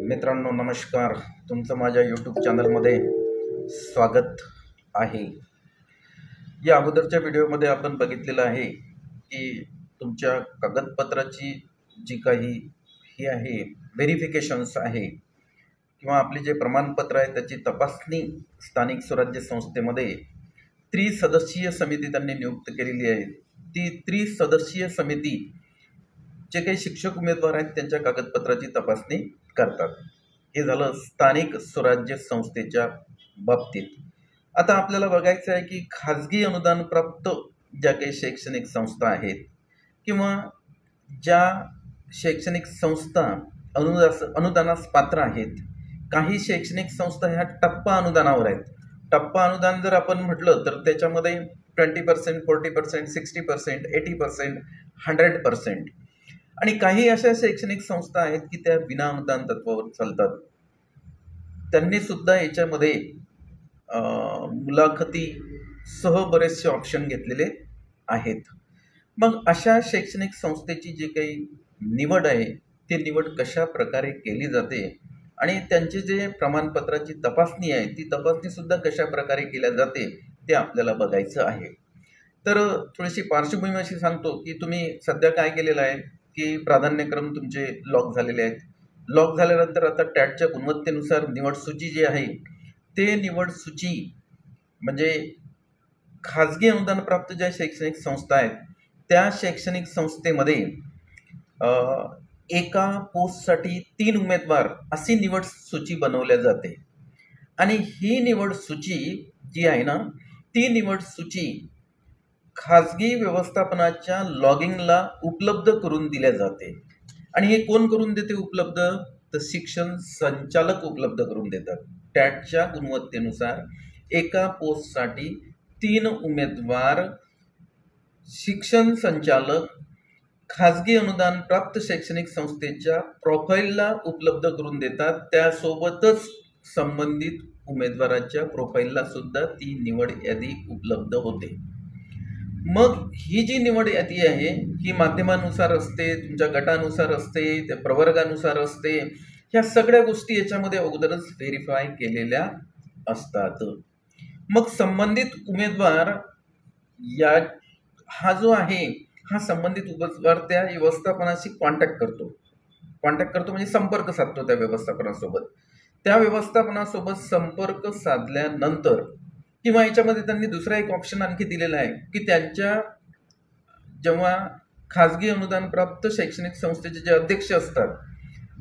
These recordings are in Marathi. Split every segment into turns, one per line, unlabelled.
मित्रांनो नमस्कार. तुमचं माझ्या यूट्यूब चॅनलमध्ये स्वागत आहे. या अगोदरच्या व्हिडिओमध्ये आपण बघितलेलं आहे की तुमच्या कागदपत्राची जी काही ही आहे व्हेरिफिकेशन्स आहे किंवा आपले जे प्रमाणपत्र आहे त्याची तपासणी स्थानिक स्वराज्य संस्थेमध्ये त्रिसदस्यीय समिती त्यांनी नियुक्त केलेली आहे. ती त्रिसदस्यीय समिती जे काही शिक्षक उमेदवार आहेत त्यांच्या कागदपत्राची तपासणी करतात. हे झालं स्थानिक स्वराज्य संस्थेच्या बाबतीत. आता आपल्याला बघायचं आहे की खाजगी अनुदान प्राप्त ज्या काही शैक्षणिक संस्था आहेत किंवा ज्या शैक्षणिक संस्था अनुदानास पात्र आहेत. काही शैक्षणिक संस्था ह्या टप्पा अनुदानावर आहेत. टप्पा अनुदान जर आपण म्हटलं तर त्याच्यामध्ये 20%, 40%, 60%, 80%, 100%. आणि काही अशा शैक्षणिक संस्था आहेत की त्या विना अनुदान तत्वावर चालतात. त्यांनी सुद्धा याच्यामध्ये मुलाखतीसह बरेचसे ऑप्शन घेतलेले आहेत. मग अशा शैक्षणिक संस्थेची जी काही निवड आहे ती निवड कशा प्रकारे केली जाते आणि त्यांचे जे प्रमाणपत्राची तपासणी आहे ती तपासणी सुद्धा कशा प्रकारे केल्या जाते ते आपल्याला बघायचं आहे. तर थोडीशी पार्श्वभूमी अशी सांगतो की तुम्ही सध्या काय केलेलं आहे की प्राधान्यक्रम तुमचे लॉक झालेले आहेत. लॉक झाल्यानंतर आता टॅटच्या गुणवत्तेनुसार निवड सूची जी आहे ते निवड सूची म्हणजे खाजगी अनुदान प्राप्त ज्या शैक्षणिक संस्था आहेत त्या शैक्षणिक संस्थेमध्ये एका पोस्टसाठी 3 उमेदवार अशी निवड सूची बनवल्या जाते. आणि ही निवड सूची जी आहे ना ती निवड सूची खाजगी व्यवस्थापनाच्या लॉगिंगला उपलब्ध करून दिल्या जाते. आणि हे कोण करून देते उपलब्ध? तर शिक्षण संचालक उपलब्ध करून देतात. टॅटच्या गुणवत्तेनुसार एका पोस्टसाठी 3 उमेदवार शिक्षण संचालक खाजगी अनुदान प्राप्त शैक्षणिक संस्थेच्या प्रोफाईलला उपलब्ध करून देतात. त्यासोबतच संबंधित उमेदवाराच्या प्रोफाईलला सुद्धा ती निवड यादी उपलब्ध होते. मग ही जी निवड यादी आहे ही माध्यमानुसार असते, तुमच्या गटानुसार असते, त्या प्रवर्गानुसार असते. ह्या सगळ्या गोष्टी याच्यामध्ये अगोदरच व्हेरीफाय केलेल्या असतात. मग संबंधित उमेदवार हा जो आहे हा संबंधित उमेदवार त्या व्यवस्थापनाशी कॉन्टॅक्ट करतो म्हणजे संपर्क साधतो त्या व्यवस्थापनासोबत. त्या व्यवस्थापनासोबत संपर्क साधल्यानंतर किंवा याच्यामध्ये त्यांनी दुसरा एक ऑप्शन आणखी दिलेला आहे की त्यांच्या जेव्हा खाजगी अनुदान प्राप्त शैक्षणिक संस्थेचे जे अध्यक्ष असतात,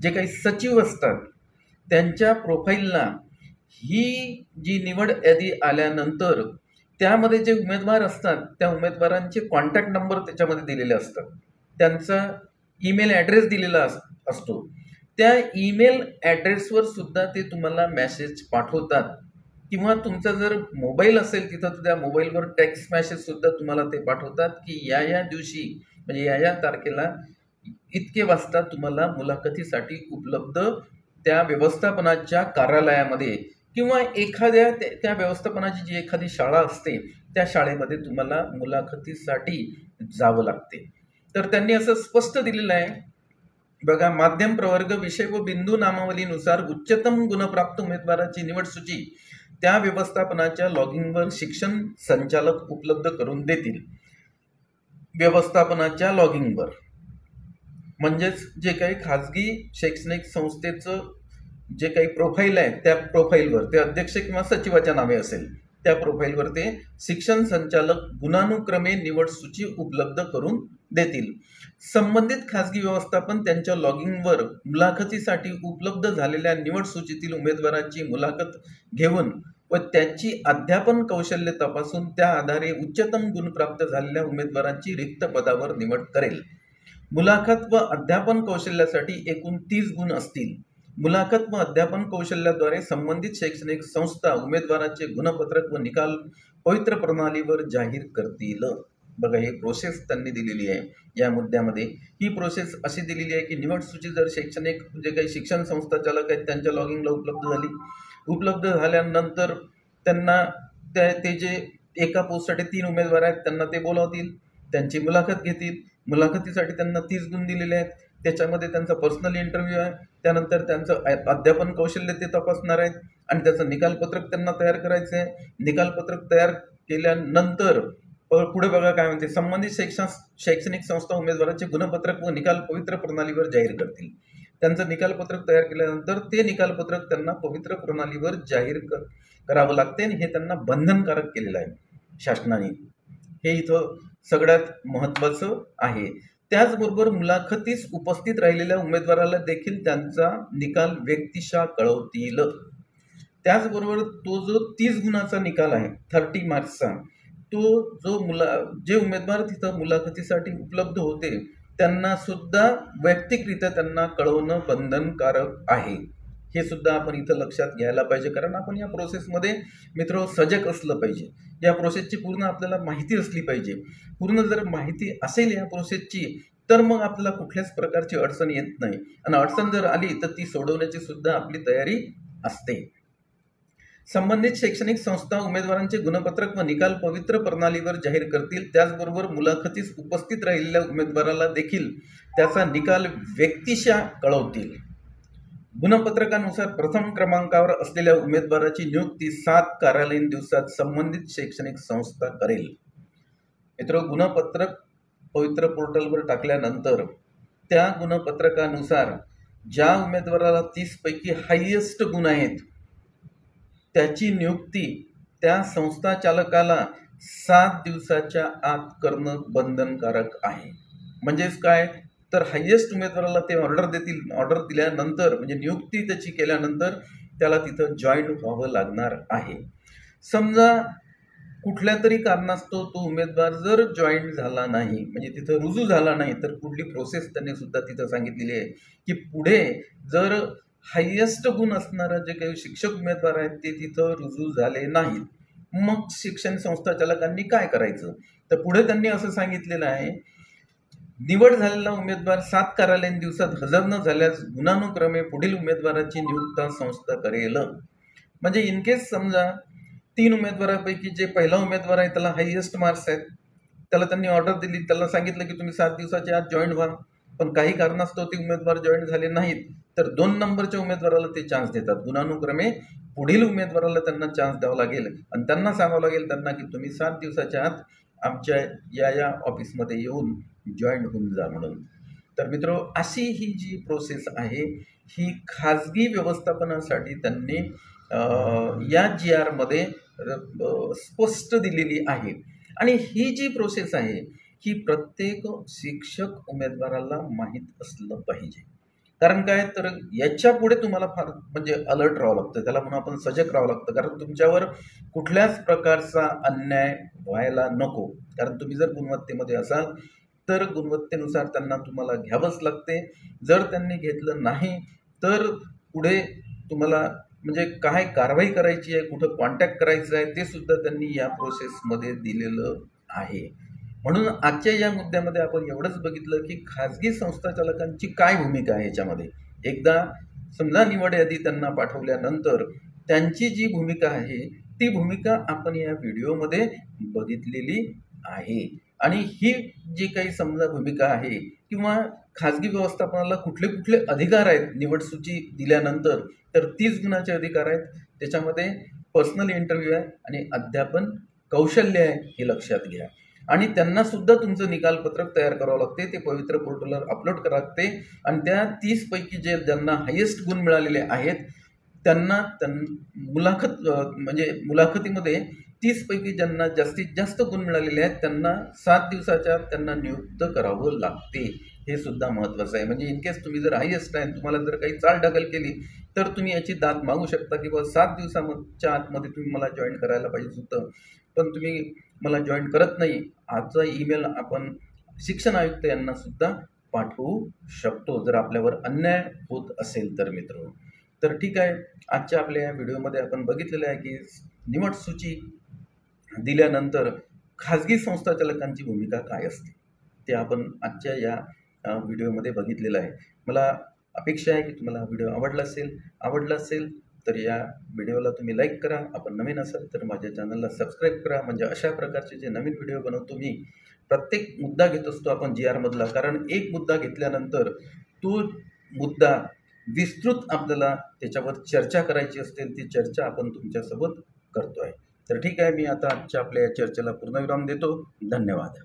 जे काही सचिव असतात, त्यांच्या प्रोफाईलला ही जी निवड यादी आल्यानंतर त्यामध्ये जे उमेदवार असतात त्या उमेदवारांचे कॉन्टॅक्ट नंबर त्याच्यामध्ये दिलेले असतात. त्यांचा ईमेल ॲड्रेस दिलेला असतो. त्या ईमेल ॲड्रेसवर सुद्धा ते तुम्हाला मेसेज पाठवतात किंवा तुमचा जर मोबाईल असेल तिथं तर त्या मोबाईलवर टेक्स्ट मेसेज सुद्धा तुम्हाला ते पाठवतात की या दिवशी म्हणजे या तारखेला इतके वाजता तुम्हाला मुलाखतीसाठी उपलब्ध त्या व्यवस्थापनाच्या कार्यालयामध्ये किंवा एखाद्या त्या व्यवस्थापनाची जी एखादी शाळा असते त्या शाळेमध्ये तुम्हाला मुलाखतीसाठी जावं लागते. तर त्यांनी असं स्पष्ट दिलेलं आहे बघा. माध्यम प्रवर्ग विषय व बिंदू नामावलीनुसार उच्चतम गुणप्राप्त उमेदवाराची निवड सूची त्या व्यवस्थापनाच्या लॉगिंगवर शिक्षण संचालक उपलब्ध करून देतील. व्यवस्थापनाच्या लॉगिंगवर म्हणजेच जे काही खाजगी शैक्षणिक संस्थेचं जे काही प्रोफाईल आहे त्या प्रोफाईलवर ते अध्यक्ष किंवा सचिवाच्या नावे असेल त्या प्रोफाईलवर ते शिक्षण संचालक गुणानुक्रमे निवड सूची उपलब्ध करून देतील. संबंधित खाजगी व्यवस्थापन त्यांच्या लॉगिंगवर मुलाखतीसाठी उपलब्ध झालेल्या निवड सूचीतील उमेदवाराची मुलाखत घेऊन व त्याची अध्यापन कौशल्य तपासून त्या आधारे उच्चतम गुण प्राप्त झालेल्या उमेदवारांची रिक्त पदावर निवड करेल. मुलाखत व अध्यापन कौशल्यासाठी एकूण 30 गुण असतील. मुलाखत व अध्यापन कौशल्याद्वारे संबंधित शैक्षणिक संस्था उमेदवाराचे गुणपत्रक व निकाल पवित्र प्रणालीवर जाहीर करतील. बघा ही प्रोसेस त्यांनी दिलेली आहे या मुद्द्यामध्ये. ही प्रोसेस अशी दिलेली आहे की निवड सूची जर शैक्षणिक जे काही शिक्षण संस्था चालक आहेत त्यांच्या लॉगिंगला उपलब्ध झाल्यानंतर त्यांना ते जे एका पोस्टसाठी 3 उमेदवार आहेत त्यांना ते बोलावतील, त्यांची मुलाखत घेतील. मुलाखतीसाठी त्यांना 30 गुण दिलेले आहेत. त्याच्यामध्ये त्यांचा पर्सनल इंटरव्ह्यू आहे, त्यानंतर त्यांचं अध्यापन कौशल्य ते तपासणार आहेत आणि त्याचं निकालपत्रक त्यांना तयार करायचं आहे. निकालपत्रक तयार केल्यानंतर पुढे बघा काय म्हणते, संबंधित शैक्षणिक संस्था उमेदवाराचे गुणपत्रक व निकाल पवित्र प्रणालीवर जाहीर करतील. त्यांचं निकालपत्रक तयार केल्यानंतर ते निकालपत्रक त्यांना पवित्र प्रणालीवर जाहीर करावं लागते आणि हे त्यांना बंधनकारक केलेलं आहे शासनाने. हे इथं सगळ्यात महत्त्वाचं आहे. त्याचबरोबर मुलाखतीस उपस्थित राहिलेल्या उमेदवाराला देखील त्यांचा निकाल व्यक्तिशः कळवतील. त्याचबरोबर तो जो 30 गुणाचा निकाल आहे 30 मार्क्सचा, तो जे उमेदवार तिथं मुलाखतीसाठी उपलब्ध होते त्यांना सुद्धा वैयक्तिकरित्या त्यांना कळवणं बंधनकारक आहे. हे सुद्धा आपण इथं लक्षात घ्यायला पाहिजे, कारण आपण या प्रोसेसमध्ये मित्र सजग असलं पाहिजे. या प्रोसेसची पूर्ण आपल्याला माहिती असली पाहिजे. पूर्ण जर माहिती असेल या प्रोसेसची तर मग आपल्याला कुठल्याच प्रकारची अडचण येत नाही, आणि अडचण जर आली तर ती सोडवण्याची सुद्धा आपली तयारी असते. संबंधित शैक्षणिक संस्था उमेदवारांचे गुणपत्रक व निकाल पवित्र प्रणालीवर जाहीर करतील. त्याचबरोबर मुलाखतीस उपस्थित राहिलेल्या उमेदवाराला देखील त्याचा निकाल व्यक्तिशः कळवतील. गुणपत्रकानुसार प्रथम क्रमांकावर असलेल्या उमेदवाराची नियुक्ती 7 कार्यालयीन दिवसात संबंधित शैक्षणिक संस्था करेल. मित्र, गुणपत्रक पवित्र पोर्टलवर टाकल्यानंतर त्या गुणपत्रकानुसार ज्या उमेदवाराला 30 पैकी हायेस्ट गुण आहेत त्याची नियुक्ती त्या संस्था चालकाला 7 दिवसाच्या आत करणं बंधनकारक आहे. म्हणजेच काय तर हायेस्ट उमेदवाराला ते ऑर्डर दिल्यानंतर म्हणजे नियुक्ती त्याची केल्यानंतर त्याला तिथं जॉईन व्हावं लागणार आहे. समजा कुठल्या तरी कारणास्तव तो उमेदवार जर जॉईन झाला नाही, म्हणजे तिथं रुजू झाला नाही, तर पुढली प्रोसेस त्यांनी सुद्धा तिथं सांगितलेली आहे की पुढे जर हायेस्ट गुण असणारा जे काही शिक्षक उमेदवार आहेत ते तिथं रुजू झाले नाहीत, मग शिक्षण संस्था चालकांनी काय करायचं, तर पुढे त्यांनी असं सांगितलेलं आहे, निवड झालेला उमेदवार 7 कार्यालयीन दिवसात हजर न झाल्यास गुणानुक्रमे पुढील उमेदवाराची नियुक्ती संस्था करेल. म्हणजे इनकेस समजा 3 उमेदवारापैकी जे पहिला उमेदवार आहे त्याला हायेस्ट मार्क्स आहेत, त्याला त्यांनी ऑर्डर दिली, त्याला सांगितलं की तुम्ही 7 दिवसाच्या आत जॉईन व्हा, पण काही कारणास्तव ते उमेदवार जॉईन झाले नाहीत, तर 2 नंबरच्या उमेदवाराला ते चान्स देतात. गुणानुक्रमे पुढील उमेदवाराला त्यांना चान्स द्यावा लागेल आणि त्यांना सांगावं लागेल त्यांना की तुम्ही 7 दिवसाच्या आत आमच्या या ऑफिसमध्ये येऊन जॉईन होऊन जा म्हणून. तर मित्र, अशी ही जी प्रोसेस आहे ही खाजगी व्यवस्थापनासाठी त्यांनी या GR मध्ये स्पष्ट दिलेली आहे. आणि ही जी प्रोसेस आहे ही प्रत्येक शिक्षक उमेदवाराला माहीत असलं पाहिजे. कारण काय तर याच्या पुढे तुम्हाला फार म्हणजे अलर्ट राहावं लागतं, त्याला म्हणून आपण सजग राहावं लागतं, कारण तुमच्यावर कुठल्याच प्रकारचा अन्याय व्हायला नको. कारण तुम्ही जर गुणवत्तेमध्ये असाल तर गुणवत्तेनुसार त्यांना तुम्हाला घ्यावंच लागते. जर त्यांनी घेतलं नाही तर पुढे तुम्हाला म्हणजे काय कारवाई करायची आहे, कुठं कॉन्टॅक्ट करायचं आहे ते सुद्धा त्यांनी या प्रोसेसमध्ये दिलेलं आहे. म्हणून आजच्या या मुद्द्यामध्ये आपण एवढंच बघितलं की खाजगी संस्था चालकांची काय भूमिका आहे याच्यामध्ये. एकदा समजा निवड यादी त्यांना पाठवल्यानंतर त्यांची जी भूमिका आहे ती भूमिका आपण या व्हिडिओमध्ये बघितलेली आहे. आणि ही जी काही समजा भूमिका आहे किंवा खाजगी व्यवस्थापनाला कुठले कुठले अधिकार आहेत निवड सूची दिल्यानंतर, तर 30 गुणाचे अधिकार आहेत. त्याच्यामध्ये पर्सनल इंटरव्ह्यू आहे आणि अध्यापन कौशल्य आहे, हे लक्षात घ्या. आणि त्यांना सुद्धा तुमचं निकालपत्रक तयार करावं लागते, ते पवित्र पोर्टलवर अपलोड करावं लागते. आणि त्या 30 पैकी ज्यांना हायेस्ट गुण मिळालेले आहेत त्यांना मुलाखतीमध्ये 30 पैकी ज्यांना जास्तीत जास्त गुण मिळालेले आहेत त्यांना 7 दिवसाच्या त्यांना नियुक्त करावं लागते. हे सुद्धा महत्त्वाचं आहे. म्हणजे इनकेस तुम्ही जर हायेस्ट आहे, तुम्हाला जर काही चालढकल केली तर तुम्ही याची दाद मागू शकता की बाबा 7 दिवसाच्या आतमध्ये तुम्ही मला जॉईन करायला पाहिजे होतं, पण तुम्ही मला जॉईन करत नाही. आजचा ईमेल आपण शिक्षण आयुक्त यांना सुद्धा पाठवू शकतो जर आपल्यावर अन्याय होत असेल तर मित्र. तर ठीक आहे, आजच्या आपल्या या व्हिडिओमध्ये आपण बघितलेलं आहे की निवड सूची दिल्यानंतर खाजगी संस्था चालकांची भूमिका काय असते ते आपण आजच्या या व्हिडिओमध्ये बघितलेलं आहे. मला अपेक्षा आहे की तुम्हाला हा व्हिडिओ आवडला असेल तर या व्हिडिओला तुम्ही लाईक करा. आपण नवीन असाल तर माझ्या चॅनलला सबस्क्राईब करा. म्हणजे अशा प्रकारचे जे नवीन व्हिडिओ बनवतो मी, प्रत्येक मुद्दा घेत असतो आपण GR मधला, कारण एक मुद्दा घेतल्यानंतर तो मुद्दा विस्तृत आपल्याला त्याच्यावर चर्चा करायची असते, ती चर्चा आपण तुमच्यासोबत करतोय. तर ठीक आहे, मी आता आजच्या आपल्या या चर्चेला पूर्णविराम देतो. धन्यवाद.